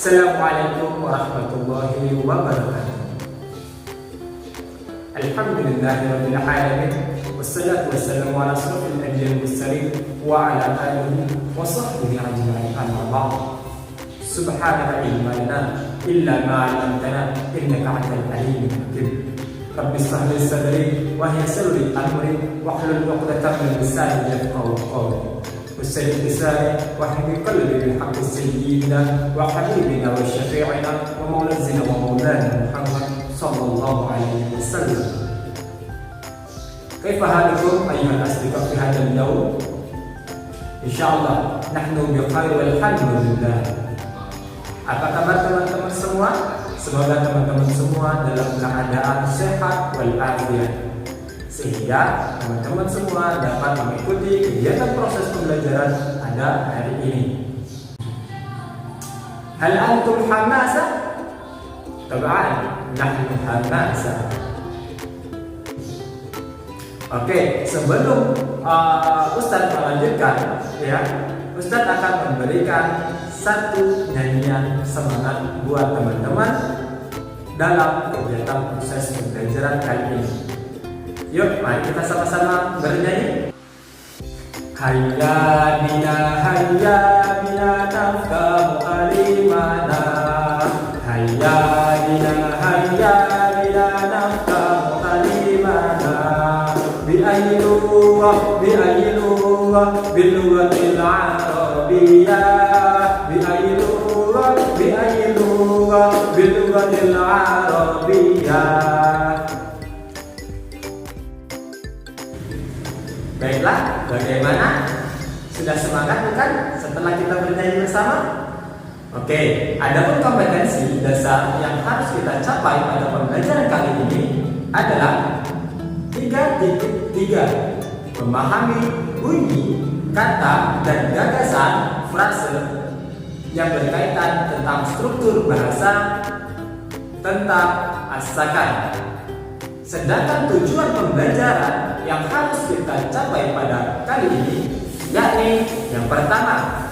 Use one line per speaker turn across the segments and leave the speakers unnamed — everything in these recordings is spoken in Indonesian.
Assalamualaikum warahmatullahi wabarakatuh. Alhamdulillahirabbil alamin wassalatu wassalamu ala asyrofil anbiya'i wal mursalin wa ala alihi wa sahbihi ajma'in amma ba'd. Subhanaka ilma lana illa ma 'allamtana innaka antal alimul hakim. Rabbi shrah li sadri wa yassir li amri wahlul 'uqdatam min lisani yafqahu qawli. Sayyid Isari wa habib qalbi bil haqqi sayyidina wa habibina wa syafi'ina wa maulazina wa maulana Muhammad sallallahu alaihi wasallam. Kaifa halukum ayyuhal asdiqa fi hadzal yawm? Insyaallah nahnu bi khair walhamdulillah. Apa kabar teman-teman semua? Semoga teman-teman semua dalam keadaan sehat wal afiat, sehingga teman-teman semua dapat mengikuti kegiatan proses pembelajaran pada hari ini. Hal antum hamasa? Tab'an, nahnu hamasa. Oke, sebelum Ustadz melanjutkan, Ustadz akan memberikan satu nyanyian semangat buat teman-teman dalam kegiatan proses pembelajaran kali ini. Yuk, mari kita sama-sama bernyanyi. Hayya bina nafkahu kalimana. Hayya bina nafkahu kalimana. Bi'ayluwa bilughatil arabiyyah. Bi'ayluwa bilughatil arabiyyah. Baiklah, bagaimana? Sudah semangat bukan setelah kita bernyanyi bersama? Oke, adapun kompetensi dasar yang harus kita capai pada pembelajaran kali ini adalah 3.3. Memahami bunyi, kata, dan gagasan frase yang berkaitan tentang struktur bahasa, tentang asakan. Sedangkan tujuan pembelajaran yang harus kita capai pada kali ini yakni yang pertama,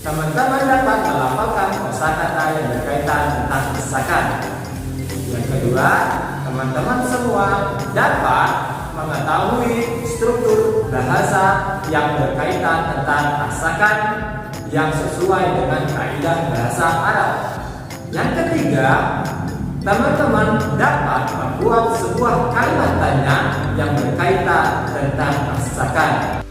teman-teman dapat melafalkan kosakata yang berkaitan tentang asakan. Yang kedua, teman-teman semua dapat mengetahui struktur bahasa yang berkaitan tentang asakan yang sesuai dengan kaidah bahasa Arab. Yang ketiga, teman-teman dapat membuat sebuah kalimat tanya yang berkaitan tentang asakan.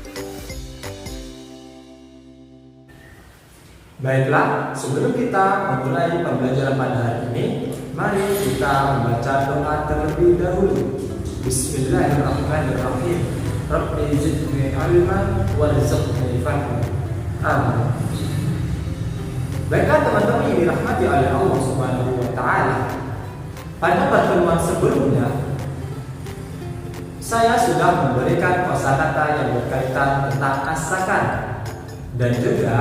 Baiklah, sebelum kita memulai pembelajaran pada hari ini, mari kita membaca doa terlebih dahulu. Bismillahirrahmanirrahim. Rabbi zidni ilman warzuqni fahma. Amin. Baiklah teman-teman yang dirahmati oleh Allah Subhanahu wa taala. Pada pertemuan sebelumnya, saya sudah memberikan kosakata yang berkaitan tentang asakan, dan juga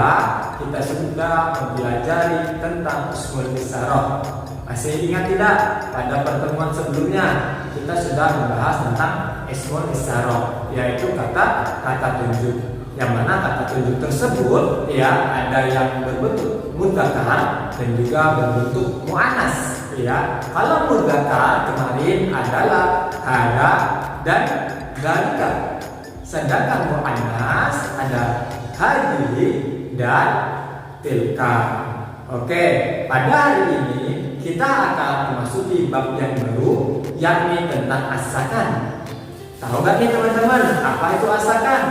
kita sudah mempelajari tentang ismul isyarah. Masih ingat tidak? Pada pertemuan sebelumnya kita sudah membahas tentang ismul isyarah, yaitu kata tunjuk. Yang mana kata tunjuk tersebut ada yang berbentuk mudzakkar dan juga berbentuk muannas. Kalau mudzakkar kemarin adalah hada dan dzalika, sedangkan muannas ada hadhihi dan tilka. Oke, pada hari ini kita akan memasuki bab yang baru, yakni tentang asakan. Tahu gak nih teman-teman, apa itu asakan?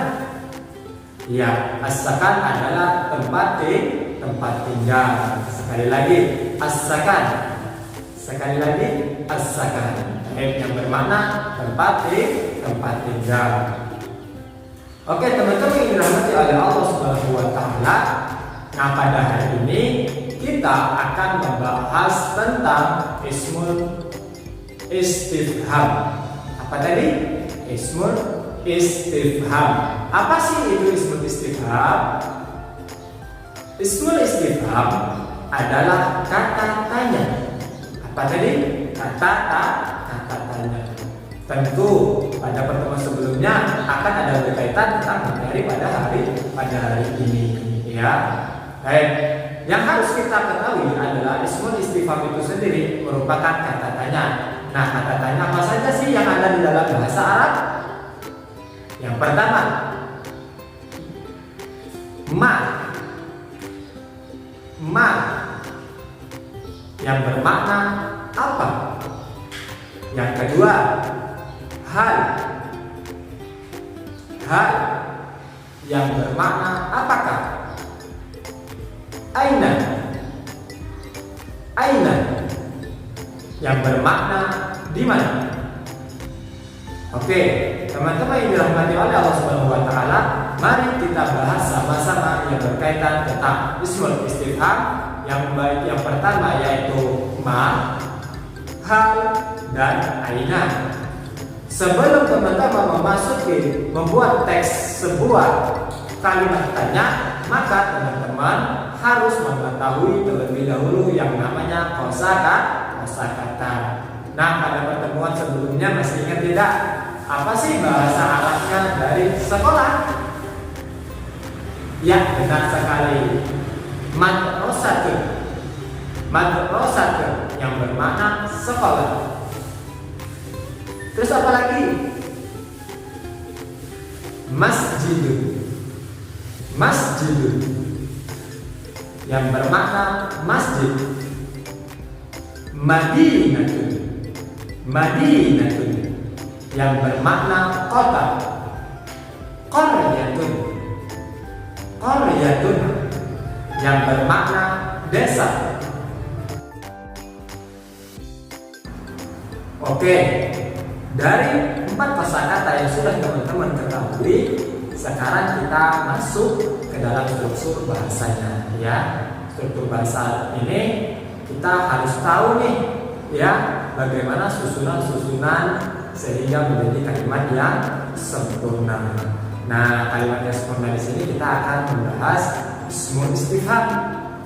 Ya, asakan adalah tempat tinggal. Sekali lagi, asakan. Sekali lagi, asakan. Yang bermakna tempat tinggal. Oke, teman-teman yang dirahmati oleh Allah Subhanahu wa taala. Nah, pada hari ini kita akan membahas tentang ismul istifham. Apa tadi? Ismul istifham. Apa sih itu ismul istifham? Ismul istifham adalah kata tanya. Apa tadi? Kata tanya. Tentu pada pertemuan sebelumnya akan ada berkaitan tentang materi pada hari ini. Baik, Yang harus kita ketahui adalah ismul istifham itu sendiri merupakan kata tanya. Nah, kata tanya apa saja sih yang ada di dalam bahasa Arab? Yang pertama, ma yang bermakna apa. Yang kedua, hal yang bermakna apakah. Aina yang bermakna di mana. Oke, teman-teman yang dirahmati oleh Allah Subhanahu wa taala, mari kita bahas sama-sama yang berkaitan tentang ismul istifham. Yang pertama yaitu ma, hal, dan aina. Sebelum teman-teman membuat teks sebuah kalimat tanya, maka teman-teman harus mengetahui terlebih dahulu yang namanya kosakata. Nah, pada pertemuan sebelumnya masih ingat tidak? Apa sih bahasa Arabnya dari sekolah? Ya, benar sekali. Madrasatun yang bermakna sekolah. Terus apa lagi? Masjidun yang bermakna masjid. Madinatun yang bermakna kota. Qaryatun yang bermakna desa. Oke, dari 4 kosakata yang sudah teman-teman ketahui, sekarang kita masuk ke dalam struktur bahasanya, ya. Struktur bahasa ini kita harus tahu nih, ya, bagaimana susunan sehingga menjadi kalimat yang sempurna. Nah, kalimat yang sempurna di sini kita akan membahas ismul istifham,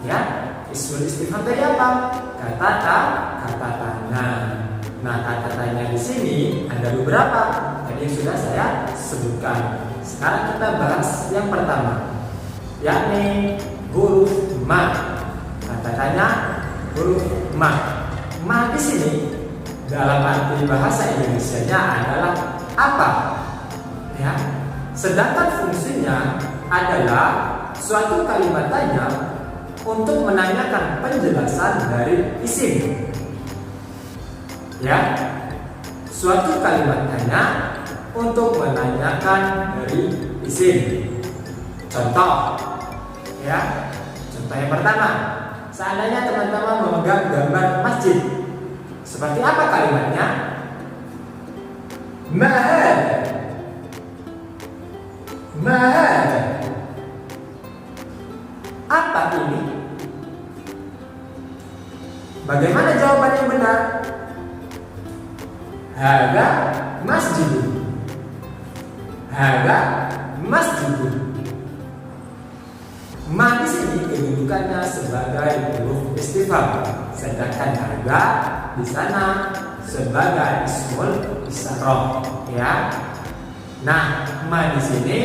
ya. Ismul istifham tadi apa? Kata tanya. Nah, kata tanya di sini ada beberapa. Tadi yang sudah saya sebutkan. Sekarang kita bahas yang pertama, yakni huruf ma. Kata tanya huruf ma. Ma di sini dalam arti bahasa Indonesianya adalah apa? Ya. Sedangkan fungsinya adalah suatu kalimat tanya untuk menanyakan penjelasan dari isim. Ya, suatu kalimat tanya untuk menanyakan dari isim. Contoh, ya. Contoh yang pertama, seandainya teman-teman memegang gambar masjid, seperti apa kalimatnya? Mahal. Apa ini? Bagaimana jawaban yang benar? Hada masjidun. Ma di sini kedudukannya sebagai huruf istifham, sedangkan harga di sana sebagai ismul isyaroh, ya. Nah, ma di sini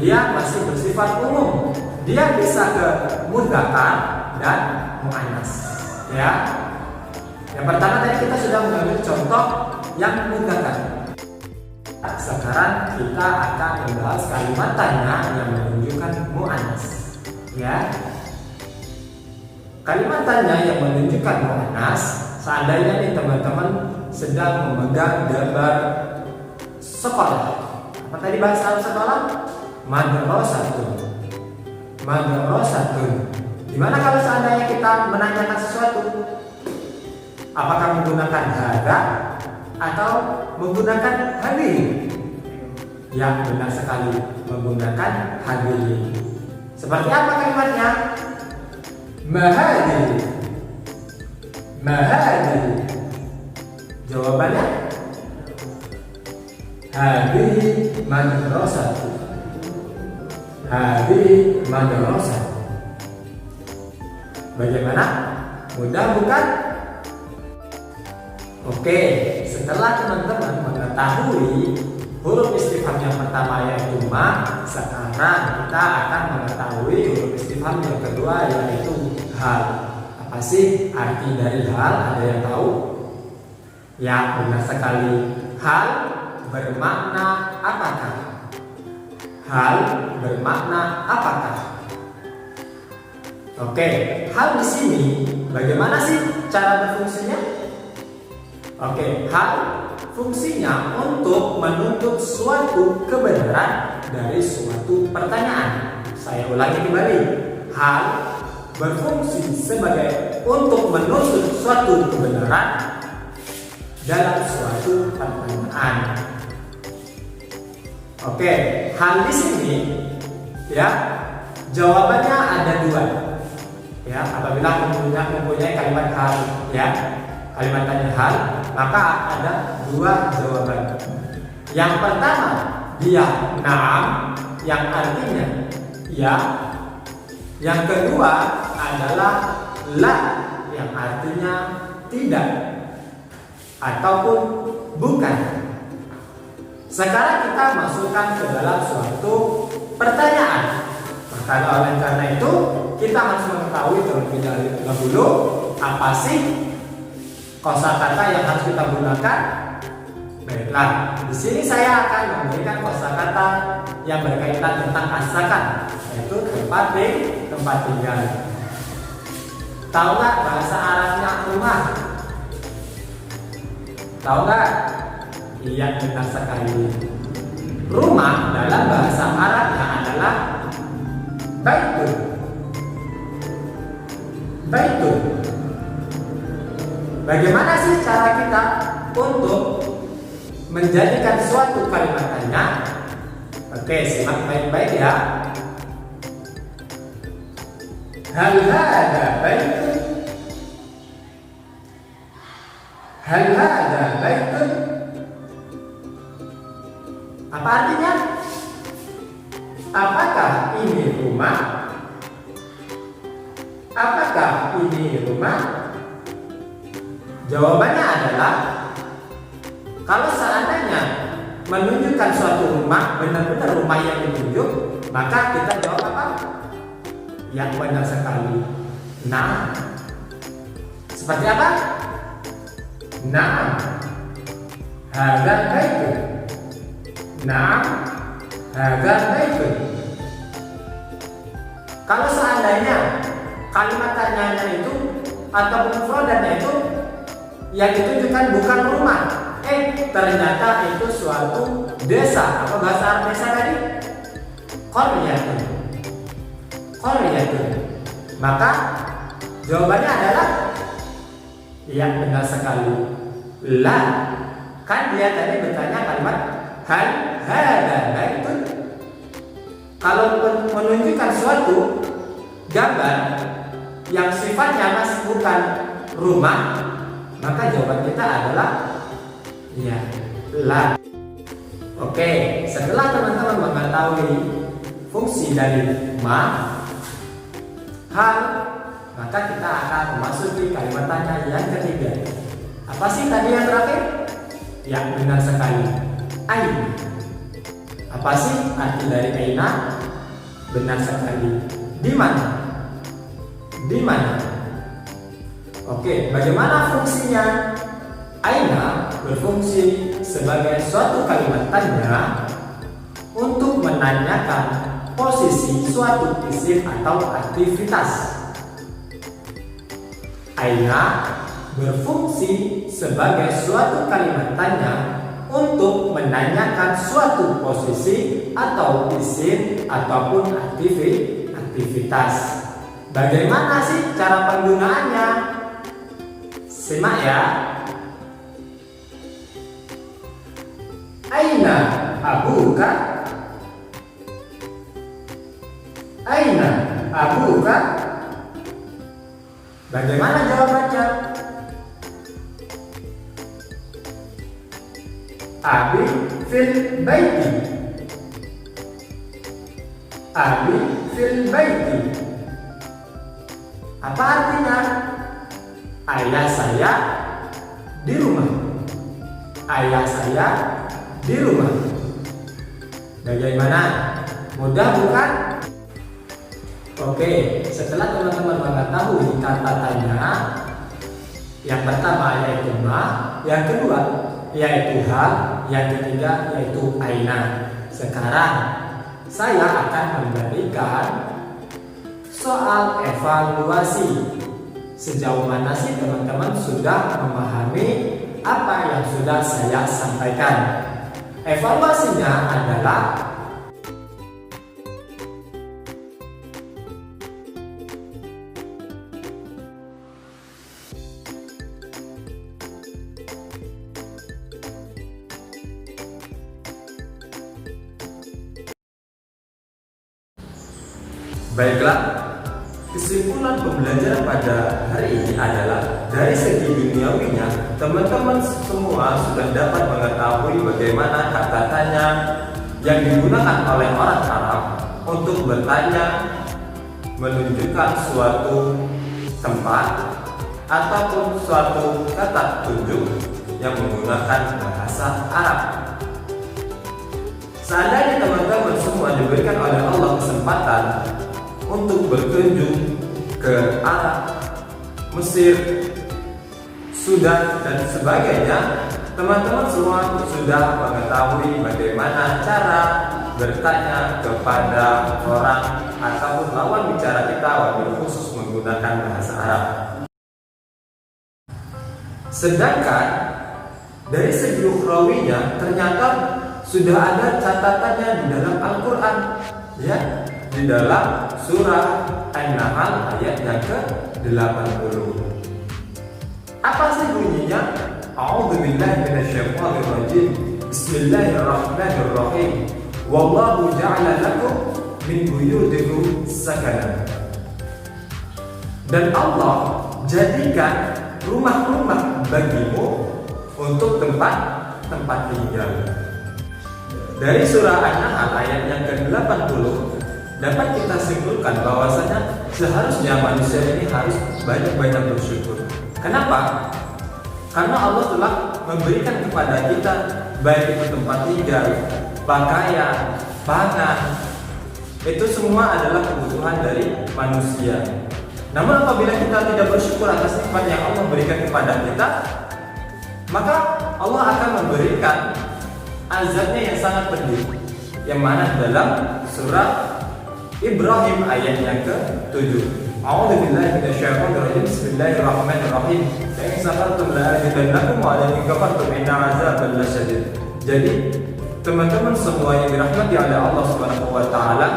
dia masih bersifat umum. Dia bisa ke mudzakkar dan muannas, ya. Yang pertama tadi kita sudah mengambil contoh yang mudzakkar. Sekarang kita akan membahas kalimat tanya yang menunjukkan muannas, ya. Kalimat tanya yang menunjukkan muannas, seandainya nih teman-teman sedang memegang gambar sekolah. Apa tadi bahasa sekolah? Madrasatun. Gimana kalau seandainya kita menanyakan sesuatu? Apakah menggunakan hada atau menggunakan hadhihi? Ya, benar sekali, menggunakan hadhihi. Seperti apa kalimatnya? Mahadhihi. Jawabannya hadhihi madrasatun. Bagaimana? Mudah bukan? Oke, setelah teman-teman mengetahui huruf istifham yang pertama yaitu ma, sekarang kita akan mengetahui huruf istifham yang kedua yaitu hal. Apa sih arti dari hal? Ada yang tahu? Ya, benar sekali. Hal bermakna apakah? Hal bermakna apakah? Oke, hal di sini bagaimana sih cara berfungsinya? Oke, hal fungsinya untuk menuntut suatu kebenaran dari suatu pertanyaan. Saya ulangi kembali. Hal berfungsi sebagai untuk menuntut suatu kebenaran dalam suatu pertanyaan. Oke, hal di sini ya jawabannya ada dua. Ya, apabila mempunyai kalimat hal, ya kalimat tanya hal, maka ada dua jawaban. Yang pertama dia na'am, yang artinya ya. Yang kedua adalah la, yang artinya tidak ataupun bukan. Sekarang kita masukkan ke dalam suatu pertanyaan. Maka oleh karena itu kita harus mengetahui terlebih dahulu apa sih kosakata yang harus kita gunakan. Baiklah, di sini saya akan memberikan kosakata yang berkaitan tentang asakan, yaitu tempat tinggal. Tahu nggak bahasa Arabnya rumah? Tahu nggak? Iya, benar sekali. Rumah dalam bahasa Arabnya adalah baitun. Baitun. Bagaimana sih cara kita untuk menjadikan suatu kalimat tanya? Oke, simak baik-baik ya. Hal hada baitun? Hal hada baitun? Apa artinya? Apakah ini rumah? Apakah ini rumah? Jawabannya adalah kalau seandainya menunjukkan suatu rumah, benar-benar rumah yang ditunjuk, maka kita jawab apa? Yang benar sekali. Nah, seperti apa? Nah, hadza baitun. Nah, hadza baitun. Kalau seandainya kalimat tanyanya itu atau mufradatnya itu yang ditunjukkan bukan rumah, ternyata itu suatu desa. Apa bahasa Arab desa tadi? Qaryatun. Qaryatun. Maka jawabannya adalah yang benar sekali. La. Kan dia tadi bertanya kalimat hal hada baitun. Kalau menunjukkan suatu gambar yang sifatnya masih bukan rumah, maka jawaban kita adalah ya, la. Oke, setelah teman-teman mengetahui fungsi dari ma, hal, maka kita akan memasuki kalimat tanya yang ketiga. Apa sih tadi yang terakhir? Yang benar sekali. Aina. Apa sih arti dari aina? Benar sekali. Di mana? Di mana? Oke, bagaimana fungsinya? Aina berfungsi sebagai suatu kalimat tanya untuk menanyakan posisi suatu isim atau aktivitas. Aina berfungsi sebagai suatu kalimat tanya untuk menanyakan suatu posisi atau isim ataupun aktivitas. Bagaimana sih cara penggunaannya? Simak ya. Aina abuka? Aina abuka? Bagaimana jawabannya? Abi fil baiti. Abi fil baiti. Apa artinya? Ayah saya di rumah. Ayah saya di rumah. Bagaimana? Mudah bukan? Oke, setelah teman-teman mengetahui kata tanya, yang pertama yaitu ma, yang kedua yaitu hal, yang ketiga yaitu aina. Sekarang saya akan memberikan soal evaluasi. Sejauh mana sih teman-teman sudah memahami apa yang sudah saya sampaikan? Evaluasinya adalah baiklah, kesimpulan pembelajaran pada hari ini adalah dari segi duniawinya, teman-teman semua sudah dapat mengetahui bagaimana kata tanya yang digunakan oleh orang Arab untuk bertanya, menunjukkan suatu tempat ataupun suatu kata tunjuk yang menggunakan bahasa Arab. Seandainya teman-teman semua diberikan oleh Allah kesempatan untuk berkunjung ke Arab, Mesir, Sudan, dan sebagainya, teman-teman semua sudah mengetahui bagaimana cara bertanya kepada orang ataupun lawan bicara kita, wabil khusus menggunakan bahasa Arab. Sedangkan dari segi ukhrawinya, ternyata sudah ada catatannya di dalam Al-Quran, ya, di dalam surah An-Nahl ayat yang ke-80. Apa sih bunyinya? A'udzubillahi minasyaitonir rajim. Bismillahirrahmanirrahim. Wallahu ja'ala lakum min buyutikum sakana. Dan Allah jadikan rumah-rumah bagimu untuk tempat tinggal. Dari surah An-Nahl ayat yang ke-80 dapat kita simpulkan bahwasanya seharusnya manusia ini harus banyak-banyak bersyukur. Kenapa? Karena Allah telah memberikan kepada kita baik itu tempat tinggal, pakaian, pangan. Itu semua adalah kebutuhan dari manusia. Namun apabila kita tidak bersyukur atas nikmat yang Allah berikan kepada kita, maka Allah akan memberikan azabnya yang sangat pedih, yang mana dalam surah Ibrahim ayat yang ke-7. A'udzubillahi minasyaitonir rajim. Bismillahirrahmanirrahim. La in sakartum la azidannakum wa la in kafartum inna 'adzabi lasyadid. Jadi, teman-teman semua yang dirahmati oleh Allah Subhanahu wa taala,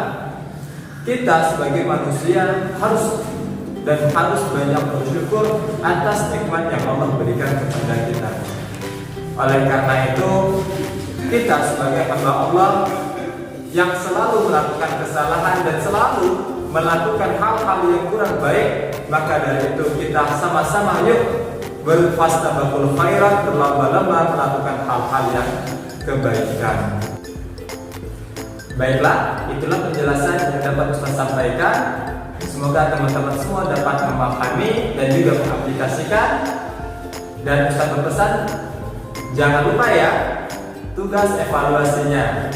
kita sebagai manusia harus banyak bersyukur atas nikmat yang Allah berikan kepada kita. Oleh karena itu, kita sebagai hamba Allah yang selalu melakukan kesalahan dan selalu melakukan hal-hal yang kurang baik, maka dari itu kita sama-sama yuk berfastabaqul khairat, berlomba-lomba melakukan hal-hal yang kebaikan. Baiklah, itulah penjelasan yang dapat Ustaz sampaikan. Semoga teman-teman semua dapat memahami dan juga mengaplikasikan. Dan Ustaz berpesan, jangan lupa ya tugas evaluasinya.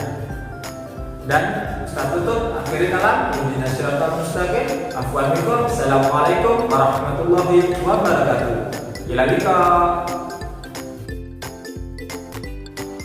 Dan Ustaz tutup, akhiri kalam, ihdinas siratal mustaqim. Afwan minkum. Assalamualaikum warahmatullahi wabarakatuh. Ila liqa.